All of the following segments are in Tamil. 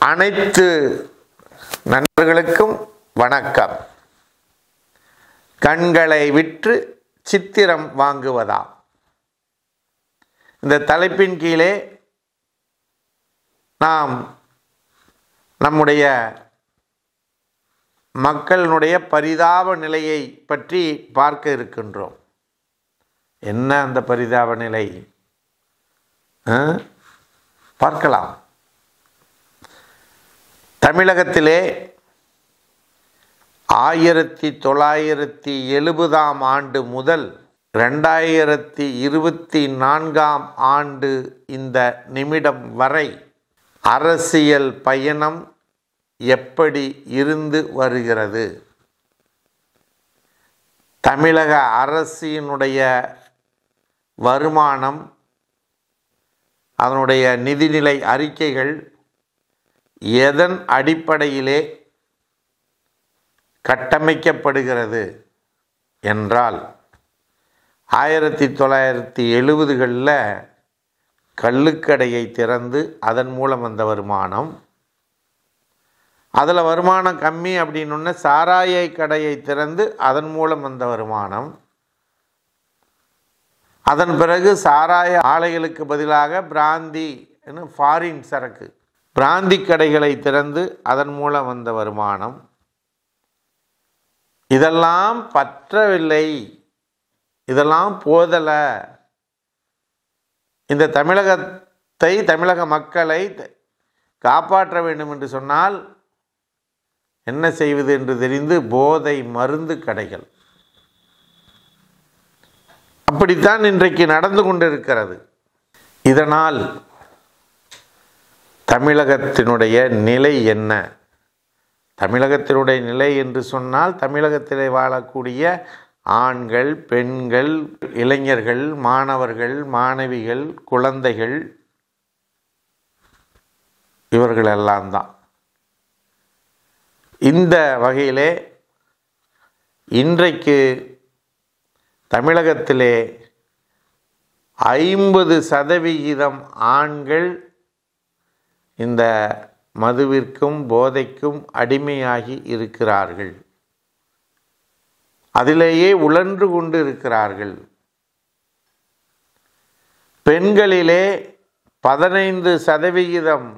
அனைத்து நண்பர்களுக்கும் வணக்கம். கண்களை விற்று சித்திரம் வாங்குவதா? இந்த தலைப்பின் கீழே நாம் நம்முடைய மக்களினுடைய பரிதாப நிலையை பற்றி பார்க்க இருக்கின்றோம். என்ன அந்த பரிதாப நிலை? பார்க்கலாம். தமிழகத்திலே 1970 ஆண்டு முதல் 2024 ஆண்டு இந்த நிமிடம் வரை அரசியல் பயணம் எப்படி இருந்து வருகிறது? தமிழக அரசினுடைய வருமானம், அதனுடைய நிதிநிலை அறிக்கைகள் எதன் அடிப்படையிலே கட்டமைக்கப்படுகிறது என்றால் 1970களில் கள்ளுக்கடையை திறந்து அதன் மூலம் வந்த வருமானம், அதில் வருமானம் கம்மி அப்படின்னு சாராய கடையை திறந்து அதன் மூலம் வந்த வருமானம், அதன் பிறகு சாராய ஆலைகளுக்கு பதிலாக பிராந்தி ஃபாரின் சரக்கு பிராந்தி கடைகளை திறந்து அதன் மூலம் வந்த வருமானம், இதெல்லாம் பற்றவில்லை, இதெல்லாம் போதலை. இந்த தமிழக மக்களை காப்பாற்ற வேண்டும் என்று சொன்னால் என்ன செய்வது என்று தெரிந்து போதை மருந்து கடைகள். அப்படித்தான் இன்றைக்கு நடந்து கொண்டிருக்கிறது. இதனால் தமிழகத்தினுடைய நிலை என்ன? தமிழகத்தினுடைய நிலை என்று சொன்னால் தமிழகத்திலே வாழக்கூடிய ஆண்கள், பெண்கள், இளைஞர்கள், மாணவர்கள், மாணவிகள், குழந்தைகள், இவர்களெல்லாம் தான். இந்த வகையிலே இன்றைக்கு தமிழகத்திலே 50% ஆண்கள் இந்த மதுவிற்கும் போதைக்கும் அடிமையாகி இருக்கிறார்கள். அதிலேயே உழன்று கொண்டு இருக்கிறார்கள். பெண்களிலே 15%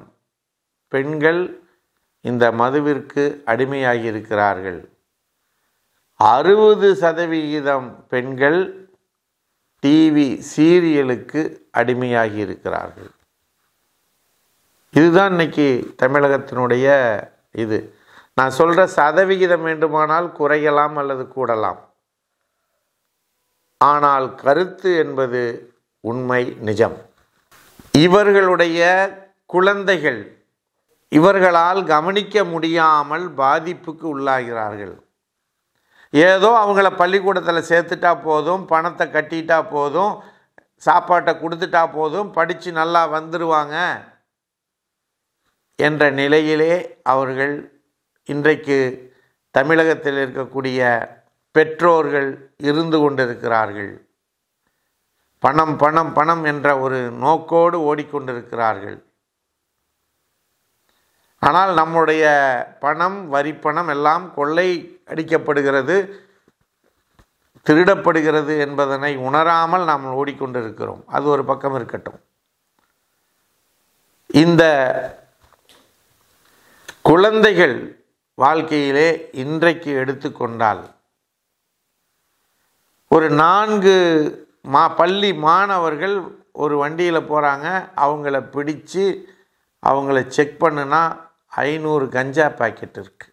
பெண்கள் இந்த மதுவிற்கு அடிமையாகி இருக்கிறார்கள். 60% பெண்கள் டிவி சீரியலுக்கு அடிமையாகி இருக்கிறார்கள். இதுதான் இன்னைக்கு தமிழகத்தினுடைய இது. நான் சொல்கிற சதவிகிதம் வேண்டுமானால் குறையலாம் அல்லது கூடலாம். ஆனால் கருத்து என்பது உண்மை, நிஜம். இவர்களுடைய குழந்தைகள் இவர்களால் கவனிக்க முடியாமல் பாதிப்புக்கு உள்ளாகிறார்கள். ஏதோ அவங்கள பள்ளிக்கூடத்தில் சேர்த்துட்டா போதும், பணத்தை கட்டிட்டா போதும், சாப்பாட்டை கொடுத்துட்டா போதும், படித்து நல்லா வந்துடுவாங்க என்ற நிலையிலே அவர்கள் இன்றைக்கு தமிழகத்தில் இருக்கக்கூடிய பெற்றோர்கள் இருந்து கொண்டிருக்கிறார்கள். பணம் பணம் பணம் என்ற ஒரு நோக்கோடு ஓடிக்கொண்டிருக்கிறார்கள். ஆனால் நம்முடைய பணம், வரிப்பணம் எல்லாம் கொள்ளை அடிக்கப்படுகிறது, திருடப்படுகிறது என்பதனை உணராமல் நாம் ஓடிக்கொண்டிருக்கிறோம். அது ஒரு பக்கம் இருக்கட்டும். இந்த குழந்தைகள் வாழ்க்கையிலே இன்றைக்கு எடுத்துக்கொண்டால் ஒரு 4 பள்ளி மாணவர்கள் ஒரு வண்டியில் போகிறாங்க. அவங்கள பிடிச்சு அவங்கள செக் பண்ணுனா 500 கஞ்சா பாக்கெட் இருக்கு.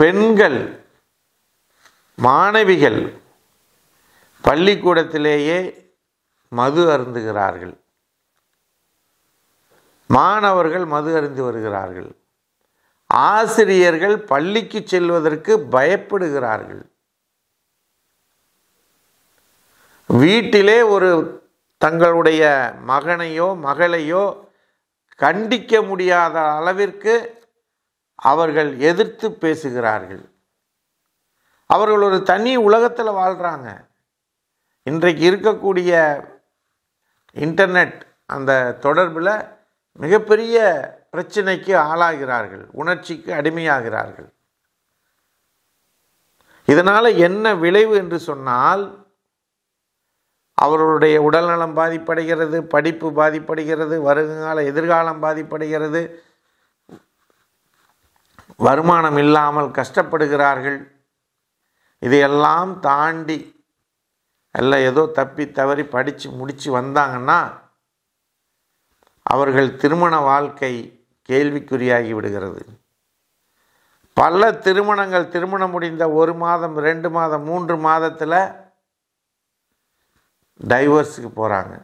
பெண்கள் மாணவிகள் பள்ளிக்கூடத்திலேயே மது அருந்துகிறார்கள். மாணவர்கள் மது அருந்தி வருகிறார்கள். ஆசிரியர்கள் பள்ளிக்கு செல்வதற்கு பயப்படுகிறார்கள். வீட்டிலே ஒரு தங்களுடைய மகனையோ மகளையோ கண்டிக்க முடியாத அளவிற்கு அவர்கள் எதிர்த்து பேசுகிறார்கள். அவர்கள் ஒரு தனி உலகத்தில் வாழ்கிறாங்க. இன்றைக்கு இருக்கக்கூடிய இன்டர்நெட் அந்த தொடர்பில் மிகப்பெரிய பிரச்சனைக்கு ஆளாகிறார்கள், உணர்ச்சிக்கு அடிமையாகிறார்கள். இதனால் என்ன விளைவு என்று சொன்னால், அவர்களுடைய உடல்நலம் பாதிப்படைகிறது, படிப்பு பாதிப்படைகிறது, வருங்கால எதிர்காலம் பாதிப்படைகிறது, வருமானம் இல்லாமல் கஷ்டப்படுகிறார்கள். இதையெல்லாம் தாண்டி எல்லாம் ஏதோ தப்பி தவறி படித்து முடித்து வந்தாங்கன்னா அவர்கள் திருமண வாழ்க்கை கேள்விக்குறியாகி விடுகிறது. பல திருமணம் முடிந்த 1 மாதம், 2 மாதம், 3 மாதத்தில் டைவர்ஸுக்கு போகிறாங்க.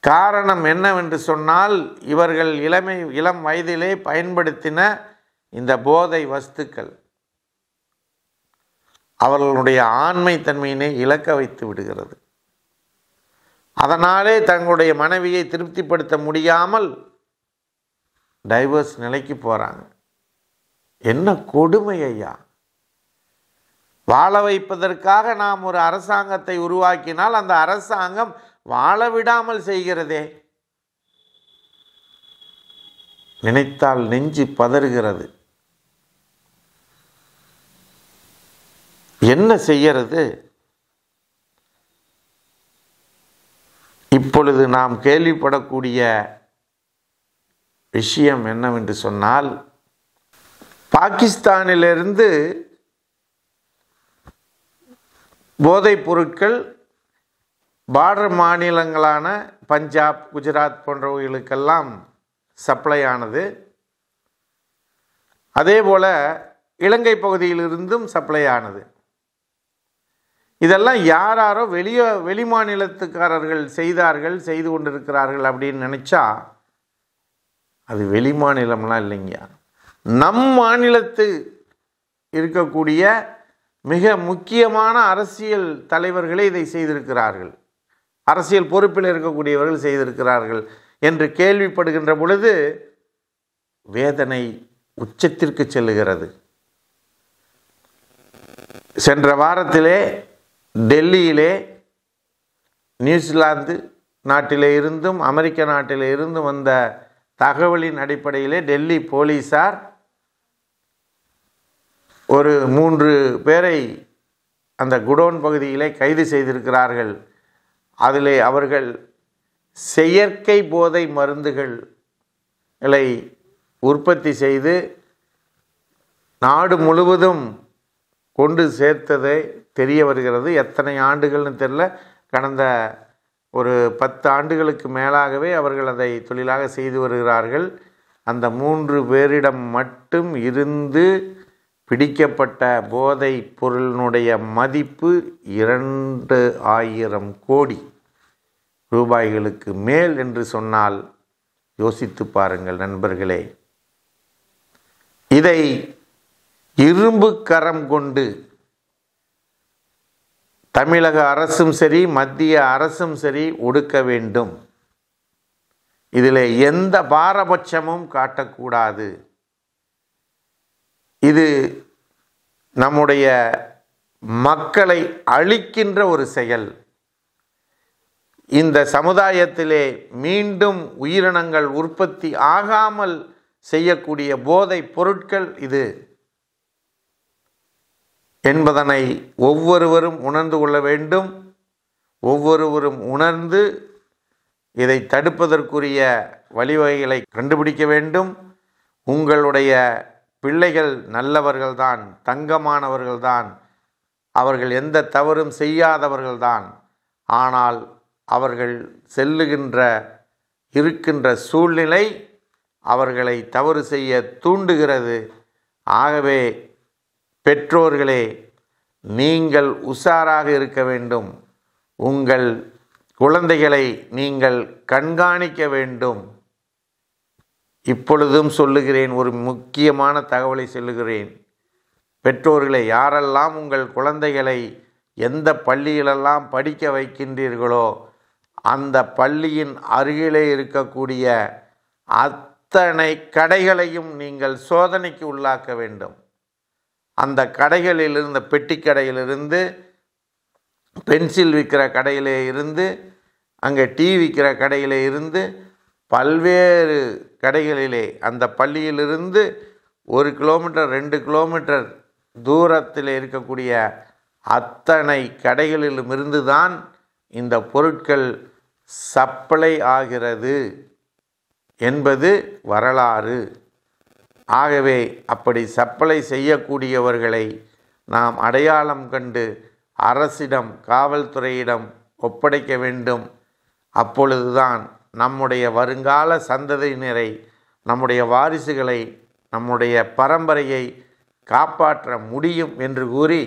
காரணம் என்னவென்று சொன்னால், இவர்கள் இளம் வயதிலே பயன்படுத்தின இந்த போதை வஸ்துக்கள் அவர்களுடைய ஆண்மை தன்மையினை இழக்க வைத்து விடுகிறது. அதனாலே தங்களுடைய மனைவியை திருப்திப்படுத்த முடியாமல் டைவர்ஸ் நிலைக்கு போகிறாங்க. என்ன கொடுமை ஐயா! வாழ வைப்பதற்காக நாம் ஒரு அரசாங்கத்தை உருவாக்கினால் அந்த அரசாங்கம் வாழ விடாமல் செய்கிறதே. நினைத்தால் நெஞ்சு பதறுகிறது. என்ன செய்கிறது? இப்பொழுது நாம் கேள்விப்படக்கூடிய விஷயம் என்னவென்று சொன்னால், பாகிஸ்தானிலிருந்து போதைப் பொருட்கள் பார்டர் மாநிலங்களான பஞ்சாப், குஜராத் போன்றவர்களுக்கெல்லாம் சப்ளை ஆனது. அதே போல் இலங்கை பகுதியிலிருந்தும் சப்ளை ஆனது. இதெல்லாம் யாரோ வெளி மாநிலத்துக்காரர்கள் செய்து கொண்டிருக்கிறார்கள் அப்படின்னு நினச்சா அது வெளி மாநிலம்லாம் இல்லைங்க. நம் மாநிலத்து இருக்கக்கூடிய மிக முக்கியமான அரசியல் தலைவர்களே இதை செய்திருக்கிறார்கள், அரசியல் பொறுப்பில் இருக்கக்கூடியவர்கள் செய்திருக்கிறார்கள் என்று கேள்விப்படுகின்ற பொழுது வேதனை உச்சத்திற்கு செல்லுகிறது. சென்ற வாரத்திலே டெல்லியிலே நியூசிலாந்து நாட்டிலே இருந்தும் அமெரிக்க நாட்டிலே இருந்தும் வந்த தகவலின் அடிப்படையிலே டெல்லி போலீசார் ஒரு 3 பேரை அந்த குடோன் பகுதியிலே கைது செய்திருக்கிறார்கள். அதிலே அவர்கள் செயற்கை போதை மருந்துகளை உற்பத்தி செய்து நாடு முழுவதும் கொண்டு சேர்த்ததை தெரிய வருகிறது. எத்தனை ஆண்டுகள்னு தெரியல, கடந்த ஒரு 10 ஆண்டுகளுக்கு மேலாகவே அவர்கள் அதை தொழிலாக செய்து வருகிறார்கள். அந்த 3 பேரிடம் மட்டும் இருந்து பிடிக்கப்பட்ட போதை பொருளினுடைய மதிப்பு 2000 கோடி ரூபாய்களுக்கு மேல் என்று சொன்னால் யோசித்து பாருங்கள் நண்பர்களே. இதை இரும்பு கரம் கொண்டு தமிழக அரசும் சரி, மத்திய அரசும் சரி ஒடுக்க வேண்டும். இதில் எந்த பாரபட்சமும் காட்டக்கூடாது. இது நம்முடைய மக்களை அழிக்கின்ற ஒரு செயல். இந்த சமுதாயத்திலே மீண்டும் உயிரினங்கள் உற்பத்தி ஆகாமல் செய்யக்கூடிய போதை பொருட்கள் இது என்பதனை ஒவ்வொருவரும் உணர்ந்து கொள்ள வேண்டும். ஒவ்வொருவரும் உணர்ந்து இதை தடுப்பதற்குரிய வழிவகைகளை கண்டுபிடிக்க வேண்டும். உங்களுடைய பிள்ளைகள் நல்லவர்கள்தான், தங்கமானவர்கள்தான், அவர்கள் எந்த தவறும் செய்யாதவர்கள்தான். ஆனால் அவர்கள் இருக்கின்ற சூழ்நிலை அவர்களை தவறு செய்ய தூண்டுகிறது. ஆகவே பெற்றோர்களே, நீங்கள் உஷாராக இருக்க வேண்டும். உங்கள் குழந்தைகளை நீங்கள் கண்காணிக்க வேண்டும். இப்பொழுதும் சொல்லுகிறேன், ஒரு முக்கியமான தகவலை சொல்லுகிறேன். பெற்றோர்களே, யாரெல்லாம் உங்கள் குழந்தைகளை எந்த பள்ளியிலெல்லாம் படிக்க வைக்கின்றீர்களோ அந்த பள்ளியின் அருகிலே இருக்கக்கூடிய அத்தனை கடைகளையும் நீங்கள் சோதனைக்கு உள்ளாக்க வேண்டும். அந்த கடைகளிலிருந்து, பெட்டி கடையிலிருந்து, பென்சில் விற்கிற கடையிலே இருந்து, அங்கே டீ விற்கிற கடையிலே இருந்து, பல்வேறு கடைகளிலே அந்த பள்ளியிலிருந்து 1 கிலோமீட்டர் 2 கிலோமீட்டர் தூரத்தில் இருக்கக்கூடிய அத்தனை கடைகளிலுமிருந்து தான் இந்த பொருட்கள் சப்ளை ஆகிறது என்பது வரலாறு. ஆகவே அப்படி சப்ளை செய்யக்கூடியவர்களை நாம் அடையாளம் கண்டு அரசிடம், காவல்துறையிடம் ஒப்படைக்க வேண்டும். அப்பொழுதுதான் நம்முடைய வருங்கால சந்ததியினரை, நம்முடைய வாரிசுகளை, நம்முடைய பரம்பரையை காப்பாற்ற முடியும் என்று கூறி,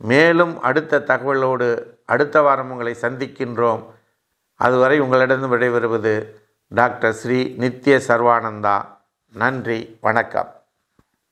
மேலும் அடுத்த தகவலோடு அடுத்த வாரம் உங்களை சந்திக்கின்றோம். அதுவரை உங்களிடம் விடைபெறுவது டாக்டர் ஸ்ரீ நித்ய சர்வானந்தா. நன்றி, வணக்கம்.